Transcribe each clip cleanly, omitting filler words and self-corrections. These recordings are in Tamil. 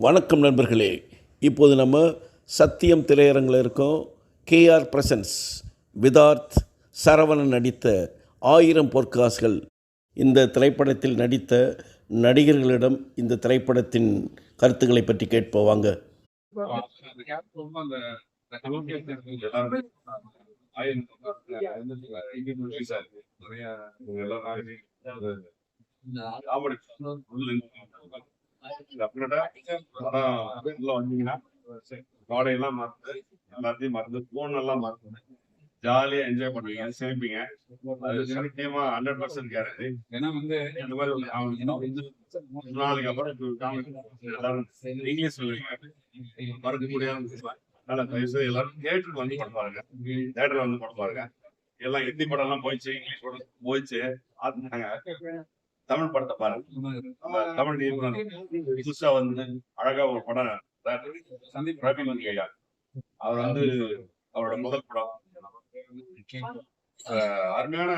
வணக்கம் நண்பர்களே. இப்போது நம்ம சத்தியம் திரையரங்கில் இருக்கோம். கேஆர் பிரசன்ஸ் விதார்த் சரவணன் நடித்த 1000 பொற்காசுகள் இந்த திரைப்படத்தில் நடித்த நடிகர்களிடம் இந்த திரைப்படத்தின் கருத்துக்களை பற்றி கேட்போம் வாங்க. காடையெல்லாம் மறந்து எல்லாத்தையும் மறந்து போன் எல்லாம் மறந்து ஜாலியா என்ஜாய் பண்ணுவீங்க, சிரிப்பீங்க. அது சத்தியமா 100% கேரண்டி. ஏன்னா வந்து இந்த மாதிரி நாளைக்கு அப்புறம் எல்லாரும் இங்கிலீஷ் சொல்லுவீங்க, மறக்க முடியாது. அதனால தயவுசெய்து எல்லாரும் தியேட்டருக்கு வந்து படம் பாருங்க, தியேட்டர்ல வந்து படம் பாருங்க. எல்லாம் ஹிந்தி படம் எல்லாம் போயிடுச்சு, இங்கிலீஷ் படம் போயிடுச்சு. தமிழ் படத்தை பாருங்க. தமிழ் புதுசா வந்து அழகா ஒரு படம் சந்தீப் ரவிமன் ஐயா, அவர் வந்து அவரோட முதல் படம் அருமையான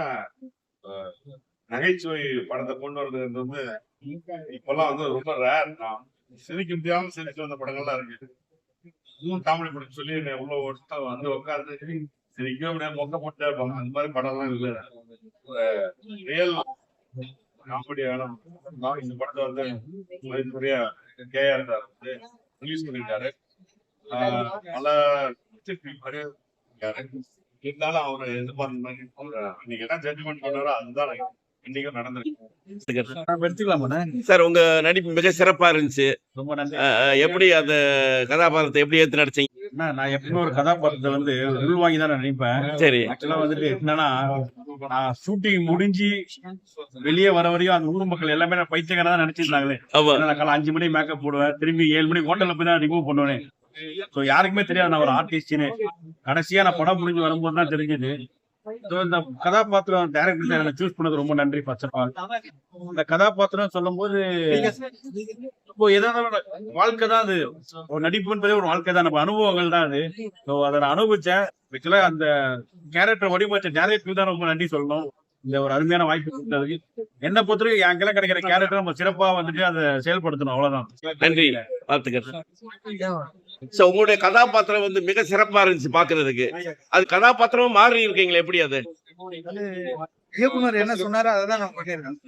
நகைச்சுவை படத்தை கொண்டு வர்றது வந்து இப்பெல்லாம் வந்து ரொம்ப ரேர். சிரிக்க முடியாம சிரிச்சு வந்த படங்கள்லாம் இருக்கு. காமெடி படம் சொல்லி உள்ள ஒருத்தர் வந்து உட்காந்து சிரிக்க முடியாம மொக்க போட்டே இருப்பாங்க. அந்த மாதிரி படம் எல்லாம் இல்ல, ரியல் காமெடியான இந்த படத்தை வந்து மதிப்புரிய கேஆர் சார் வந்து ரிலீஸ் பண்ணிட்டாரு. பல இருந்தாலும் அவரை எதிர்பார்த்த இன்னைக்கு என்ன ஜட்ஜ்மெண்ட் பண்ணாரோ அதுதான் இன்னைக்கும் நடந்திருக்கு. சார், உங்க நடிப்பு மிக சிறப்பா இருந்துச்சு. ரொம்ப நன்றி. எப்படி அந்த கதாபாத்திரத்தை எப்படி ஏத்து நடிச்சீங்க? நான் எப்பவுமே ஒரு கதாபாத்திரத்தை வந்து உள் வாங்கி தான் நினைப்பேன். சரி. ஆக்சுவலா வந்துட்டு என்னன்னா, நான் ஷூட்டிங் முடிஞ்சு வெளியே வர வரையும் அந்த ஊர் மக்கள் எல்லாமே நான் பைத்தியக்காரன் தான் நினைச்சிருந்தாங்களே. நான் காலை 5 மணி மேக்கப் போடுவேன், திரும்பி 7 மணி ஹோட்டல்ல போய் தான் ரிமூவ் பண்ணுவேன். ஸோ யாருக்குமே தெரியாது நான் ஒரு ஆர்டிஸ்ட்னு. கடைசியா நான் படம் முடிஞ்சு வரும்போது தான் தெரிஞ்சது. இந்த கதாபாத்திரம் டைரக்டர் எனக்கு சூஸ் பண்ணது ரொம்ப நன்றி. ஃபர்ஸ்ட் ஆஃப் ஆல் இந்த கதாபாத்திரம் சொல்லும் போது இப்போ ஏதாவது வாழ்க்கை தான் அது. ஒரு நடிப்பு என்பதே ஒரு வாழ்க்கை தான், நம்ம அனுபவங்கள் தான் அது. ஸோ அதை நான் அனுபவிச்சேன். ஆக்சுவலா அந்த கேரக்டர் வடிவமைச்ச டேரக்டருக்கு தான் ரொம்ப நன்றி சொல்லணும். இந்த ஒரு அருமையான வாய்ப்பு கொடுத்ததுக்கு. என்ன பொறுத்தவரைக்கும் என் கையில கிடைக்கிற கேரக்டர் நம்ம சிறப்பா வந்துட்டு அதை செயல்படுத்தணும், அவ்வளவுதான். நன்றி, வாழ்த்துக்கள். உங்களுடைய கதாபாத்திரம் வந்து மிக சிறப்பா இருந்துச்சு பாக்குறதுக்கு. அது கதாபாத்திரமா மாறி இருக்கீங்களா, எப்படி அது? இயக்குனர் என்ன சொன்னாரோ அதான் நான் பண்ணிருக்கேன்.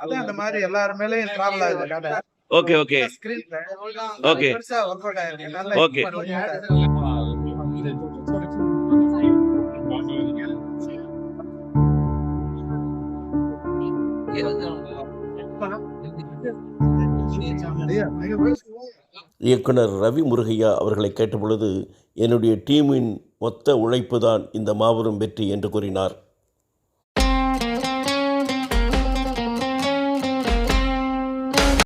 அதான் அந்த மாதிரி எல்லாரும் மேலயும் டிராவல் ஆகுது கதை. Okay okay okay okay. இயக்குனர் ரவி முருகையா அவர்களை கேட்டபொழுது என்னுடைய டீமின் மொத்த உழைப்பு தான் இந்த மாபெரும் வெற்றி என்று கூறினார்.